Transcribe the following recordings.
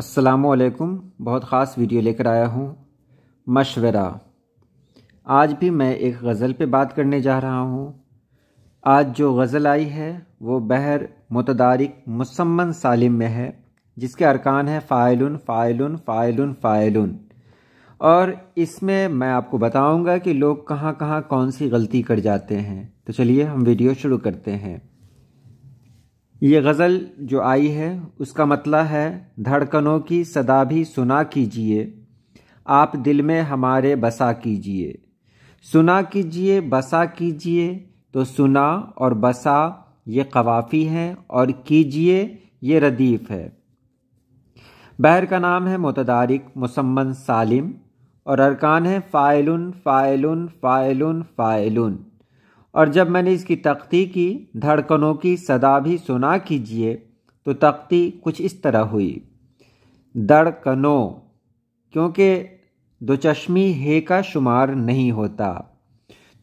अस्सलामुअलैकुम। बहुत ख़ास वीडियो लेकर आया हूँ, मशवरा। आज भी मैं एक गज़ल पे बात करने जा रहा हूँ। आज जो गज़ल आई है वो बहर मुतदारिक मुसम्मन सालिम में है, जिसके अरकान है फ़ाइलुन फ़ाइलुन फ़ाइलुन फ़ाइलुन। और इसमें मैं आपको बताऊँगा कि लोग कहाँ कहाँ कौन सी गलती कर जाते हैं। तो चलिए हम वीडियो शुरू करते हैं। ये गज़ल जो आई है उसका मतलब है, धड़कनों की सदा भी सुना कीजिए, आप दिल में हमारे बसा कीजिए। सुना कीजिए बसा कीजिए, तो सुना और बसा ये कवाफ़ी हैं और कीजिए ये रदीफ़ है। बहर का नाम है मुतदारिक मुसम्मन सालिम और अरकान है फ़ाइलुन फ़ाइलुन फ़ाइलुन फ़ाइलुन। और जब मैंने इसकी तख्ती की, धड़कनों की सदा भी सुना कीजिए, तो तख्ती कुछ इस तरह हुई। धड़कनों, क्योंकि दो चश्मी हे का शुमार नहीं होता,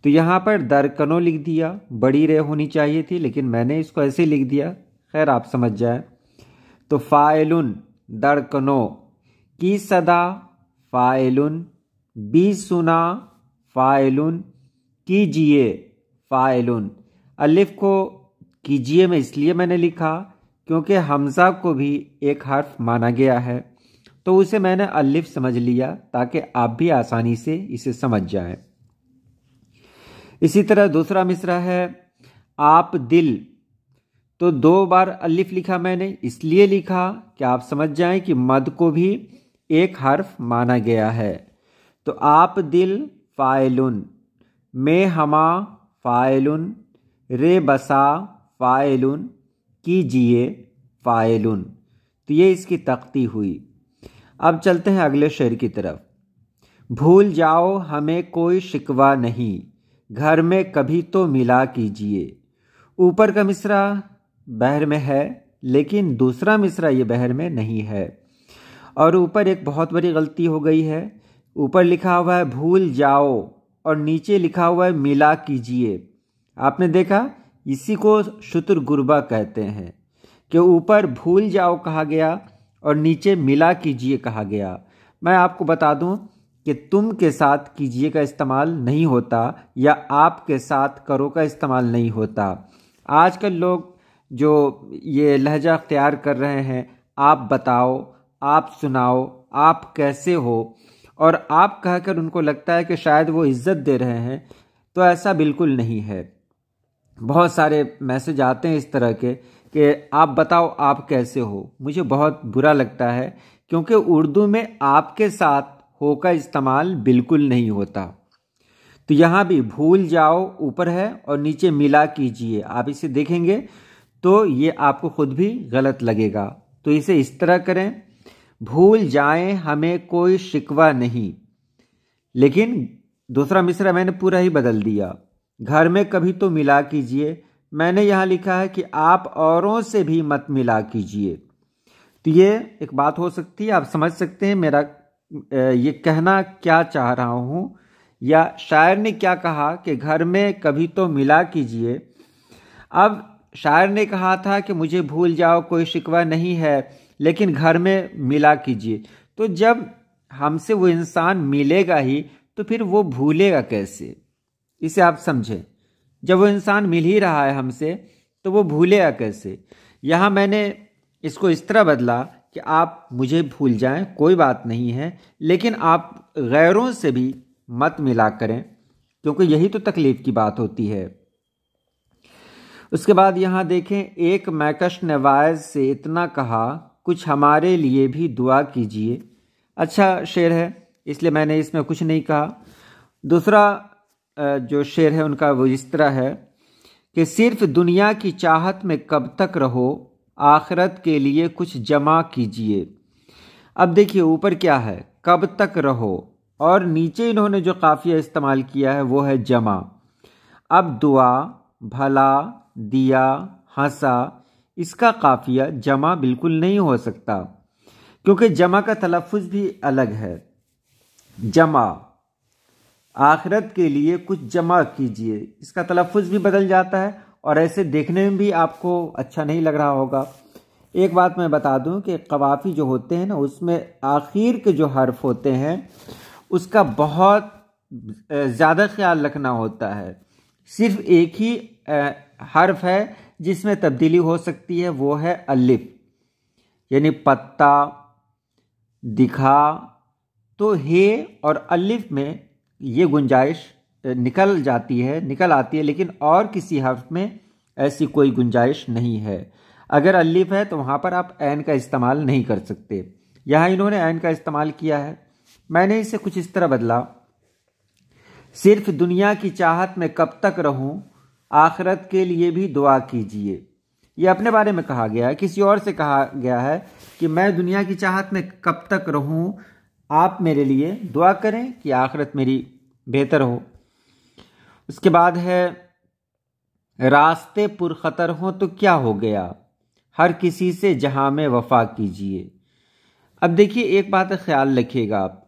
तो यहाँ पर दरकनों लिख दिया। बड़ी रे होनी चाहिए थी, लेकिन मैंने इसको ऐसे लिख दिया। खैर, आप समझ जाए। तो फ़ाइलुन दरकनों की सदा फ़ाइलुन, भी सुना फ़ाइलुन, कीजिए फ़ाइलुन। अलिफ को कीजिए में इसलिए मैंने लिखा क्योंकि हमज़ा को भी एक हर्फ माना गया है, तो उसे मैंने अलिफ समझ लिया ताकि आप भी आसानी से इसे समझ जाएं। इसी तरह दूसरा मिसरा है आप दिल, तो 2 बार अलिफ लिखा मैंने, इसलिए लिखा कि आप समझ जाएं कि मद को भी एक हर्फ माना गया है। तो आप दिल फ़ाइलुन, में हमा फ़ाइलुन, रे बसा फ़ाइलुन, कीजिए फ़ाइलुन। तो ये इसकी तख्ती हुई। अब चलते हैं अगले शेर की तरफ। भूल जाओ हमें कोई शिकवा नहीं, घर में कभी तो मिला कीजिए। ऊपर का मिसरा बहर में है, लेकिन दूसरा मिसरा ये बहर में नहीं है। और ऊपर एक बहुत बड़ी गलती हो गई है। ऊपर लिखा हुआ है भूल जाओ और नीचे लिखा हुआ है मिला कीजिए। आपने देखा, इसी को शुतुर गुरबा कहते हैं कि ऊपर भूल जाओ कहा गया और नीचे मिला कीजिए कहा गया। मैं आपको बता दूं कि तुम के साथ कीजिए का इस्तेमाल नहीं होता या आप के साथ करो का इस्तेमाल नहीं होता। आजकल लोग जो ये लहजा अख्तियार कर रहे हैं, आप बताओ, आप सुनाओ, आप कैसे हो, और आप कहकर उनको लगता है कि शायद वो इज्जत दे रहे हैं, तो ऐसा बिल्कुल नहीं है। बहुत सारे मैसेज आते हैं इस तरह के कि आप बताओ आप कैसे हो। मुझे बहुत बुरा लगता है, क्योंकि उर्दू में आपके साथ हो का इस्तेमाल बिल्कुल नहीं होता। तो यहाँ भी भूल जाओ ऊपर है और नीचे मिला कीजिए। आप इसे देखेंगे तो ये आपको खुद भी गलत लगेगा। तो इसे इस तरह करें, भूल जाएं हमें कोई शिकवा नहीं। लेकिन दूसरा मिसरा मैंने पूरा ही बदल दिया। घर में कभी तो मिला कीजिए, मैंने यहाँ लिखा है कि आप औरों से भी मत मिला कीजिए। तो ये एक बात हो सकती है, आप समझ सकते हैं मेरा ये कहना क्या चाह रहा हूँ, या शायर ने क्या कहा कि घर में कभी तो मिला कीजिए। अब शायर ने कहा था कि मुझे भूल जाओ कोई शिकवा नहीं है, लेकिन घर में मिला कीजिए। तो जब हमसे वो इंसान मिलेगा ही, तो फिर वो भूलेगा कैसे? इसे आप समझें। जब वो इंसान मिल ही रहा है हमसे, तो वो भूलेगा कैसे? यहाँ मैंने इसको इस तरह बदला कि आप मुझे भूल जाएं, कोई बात नहीं है, लेकिन आप गैरों से भी मत मिला करें, क्योंकि यही तो तकलीफ की बात होती है। उसके बाद यहाँ देखें, एक मैकश ने वाइज से इतना कहा, कुछ हमारे लिए भी दुआ कीजिए। अच्छा शेर है, इसलिए मैंने इसमें कुछ नहीं कहा। दूसरा जो शेर है उनका वो इस तरह है कि सिर्फ दुनिया की चाहत में कब तक रहो, आखिरत के लिए कुछ जमा कीजिए। अब देखिए ऊपर क्या है, कब तक रहो, और नीचे इन्होंने जो काफिया इस्तेमाल किया है वो है जमा। अब दुआ, भला, दिया, हंसा, इसका काफिया जमा बिल्कुल नहीं हो सकता, क्योंकि जमा का तलफ़ुज़ भी अलग है। जमा, आखिरत के लिए कुछ जमा कीजिए, इसका तलफ़ुज़ भी बदल जाता है और ऐसे देखने में भी आपको अच्छा नहीं लग रहा होगा। एक बात मैं बता दूं कि कवाफी जो होते हैं ना, उसमें आखिर के जो हर्फ होते हैं उसका बहुत ज़्यादा ख्याल रखना होता है। सिर्फ एक ही हर्फ है जिसमें तब्दीली हो सकती है, वो है अलिफ, यानी पत्ता, दिखा। तो हे और अलिफ में ये गुंजाइश निकल आती है, लेकिन और किसी हर्फ में ऐसी कोई गुंजाइश नहीं है। अगर अलिफ है तो वहाँ पर आप ऐन का इस्तेमाल नहीं कर सकते। यहाँ इन्होंने ऐन का इस्तेमाल किया है। मैंने इसे कुछ इस तरह बदला, सिर्फ दुनिया की चाहत में कब तक रहूं, आखिरत के लिए भी दुआ कीजिए। ये अपने बारे में कहा गया है, किसी और से कहा गया है कि मैं दुनिया की चाहत में कब तक रहूं, आप मेरे लिए दुआ करें कि आखिरत मेरी बेहतर हो। उसके बाद है रास्ते पुरखतर हों तो क्या हो गया, हर किसी से जहां में वफा कीजिए। अब देखिए एक बात ख्याल रखिएगा आप,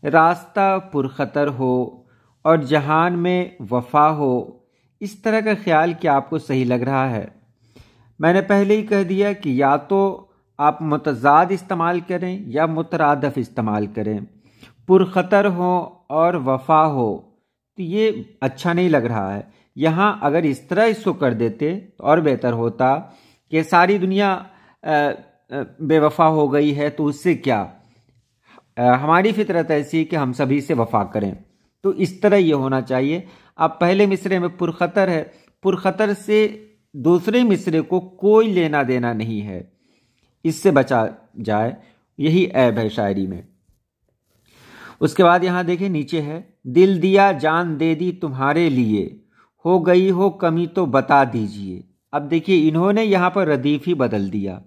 रास्ता पुरखतर हो और जहान में वफा हो, इस तरह का ख्याल क्या आपको सही लग रहा है? मैंने पहले ही कह दिया कि या तो आप मुतज़ाद इस्तेमाल करें या मुतरादफ इस्तेमाल करें। पुरखतर हो और वफा हो तो ये अच्छा नहीं लग रहा है। यहाँ अगर इस तरह इसको कर देते तो और बेहतर होता कि सारी दुनिया बेवफा हो गई है तो उससे क्या, हमारी फितरत ऐसी कि हम सभी से वफा करें। तो इस तरह ये होना चाहिए। अब पहले मिसरे में पुरखतर है, पुरखतर से दूसरे मिसरे को कोई लेना देना नहीं है, इससे बचा जाए, यही ऐब है शायरी में। उसके बाद यहां देखें नीचे है, दिल दिया जान दे दी तुम्हारे लिए, हो गई हो कमी तो बता दीजिए। अब देखिए इन्होंने यहां पर रदीफ ही बदल दिया।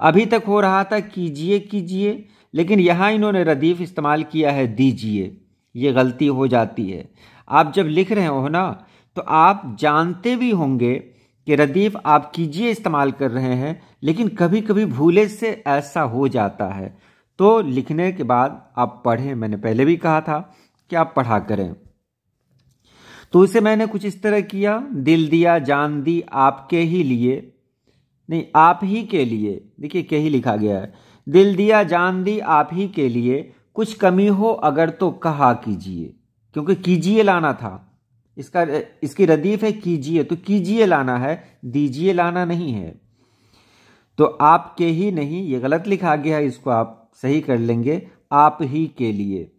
अभी तक हो रहा था कीजिए कीजिए, लेकिन यहां इन्होंने रदीफ इस्तेमाल किया है दीजिए। ये गलती हो जाती है। आप जब लिख रहे हो ना तो आप जानते भी होंगे कि रदीफ आप कीजिए इस्तेमाल कर रहे हैं, लेकिन कभी कभी भूले से ऐसा हो जाता है। तो लिखने के बाद आप पढ़ें, मैंने पहले भी कहा था कि आप पढ़ा करें। तो इसे मैंने कुछ इस तरह किया, दिल दिया जान दी आपके ही लिए, नहीं आप ही के लिए, देखिए के ही लिखा गया है। दिल दिया जान दी आप ही के लिए, कुछ कमी हो अगर तो कहा कीजिए, क्योंकि कीजिए लाना था, इसकी रदीफ है कीजिए, तो कीजिए लाना है, दीजिए लाना नहीं है। तो आपके ही नहीं, ये गलत लिखा गया है, इसको आप सही कर लेंगे, आप ही के लिए।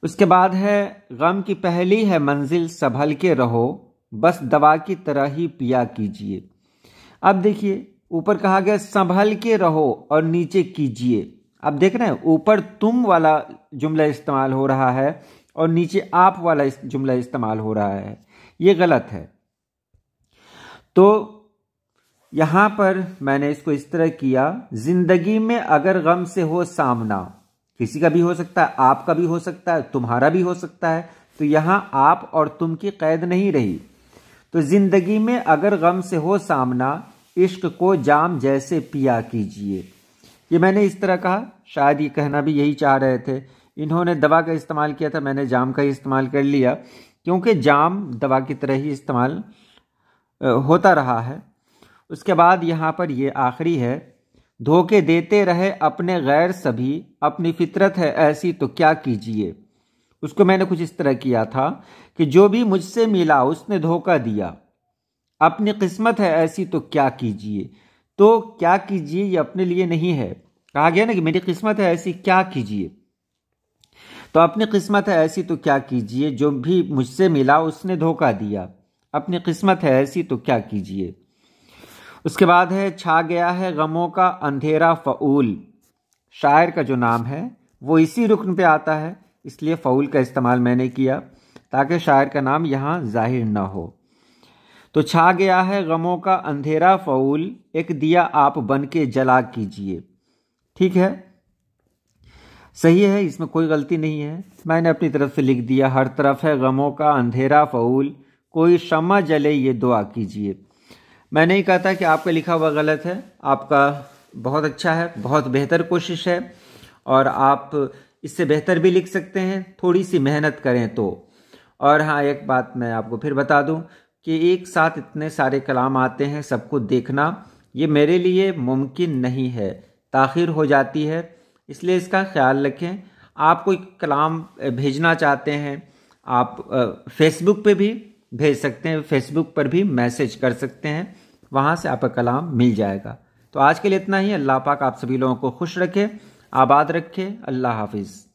उसके बाद है गम की पहली है मंजिल संभल के रहो, बस दवा की तरह ही पिया कीजिए। अब देखिए ऊपर कहा गया संभल के रहो और नीचे कीजिए। अब देख रहे हैं ऊपर तुम वाला जुमला इस्तेमाल हो रहा है और नीचे आप वाला जुमला इस्तेमाल हो रहा है, ये गलत है। तो यहां पर मैंने इसको इस तरह किया, जिंदगी में अगर गम से हो सामना, किसी का भी हो सकता है, आपका भी हो सकता है, तुम्हारा भी हो सकता है, तो यहां आप और तुम की कैद नहीं रही। तो जिंदगी में अगर गम से हो सामना, इश्क को जाम जैसे पिया कीजिए। ये मैंने इस तरह कहा, शायद ये कहना भी यही चाह रहे थे। इन्होंने दवा का इस्तेमाल किया था, मैंने जाम का ही इस्तेमाल कर लिया, क्योंकि जाम दवा की तरह ही इस्तेमाल होता रहा है। उसके बाद यहाँ पर ये आखिरी है, धोखे देते रहे अपने गैर सभी, अपनी फितरत है ऐसी तो क्या कीजिए। उसको मैंने कुछ इस तरह किया था कि जो भी मुझसे मिला उसने धोखा दिया, अपनी किस्मत है ऐसी तो क्या कीजिए। तो क्या कीजिए ये अपने लिए नहीं है, कहा गया ना कि मेरी किस्मत है ऐसी क्या कीजिए, तो अपनी किस्मत है ऐसी तो क्या कीजिए, जो भी मुझसे मिला उसने धोखा दिया, अपनी किस्मत है ऐसी तो क्या कीजिए। उसके बाद है छा गया है गमों का अंधेरा फऊल, शायर का जो नाम है वो इसी रुकन पे आता है, इसलिए फऊल का इस्तेमाल मैंने किया ताकि शायर का नाम यहाँ जाहिर ना हो। तो छा गया है गमों का अंधेरा फऊल, एक दिया आप बन के जला कीजिए। ठीक है, सही है, इसमें कोई गलती नहीं है। मैंने अपनी तरफ से लिख दिया, हर तरफ है गमों का अंधेरा फऊल, कोई शम्मा जले ये दुआ कीजिए। मैं नहीं कहता कि आपका लिखा हुआ गलत है, आपका बहुत अच्छा है, बहुत बेहतर कोशिश है, और आप इससे बेहतर भी लिख सकते हैं, थोड़ी सी मेहनत करें तो। और हाँ, एक बात मैं आपको फिर बता दूं कि एक साथ इतने सारे कलाम आते हैं, सबको देखना ये मेरे लिए मुमकिन नहीं है, ताख़ीर हो जाती है, इसलिए इसका ख्याल रखें। आप कोई कलाम भेजना चाहते हैं, आप फेसबुक पे भी भेज सकते हैं, फेसबुक पर भी मैसेज कर सकते हैं, वहाँ से आपका कलाम मिल जाएगा। तो आज के लिए इतना ही। अल्लाह पाक आप सभी लोगों को खुश रखे, आबाद रखे। अल्लाह हाफिज़।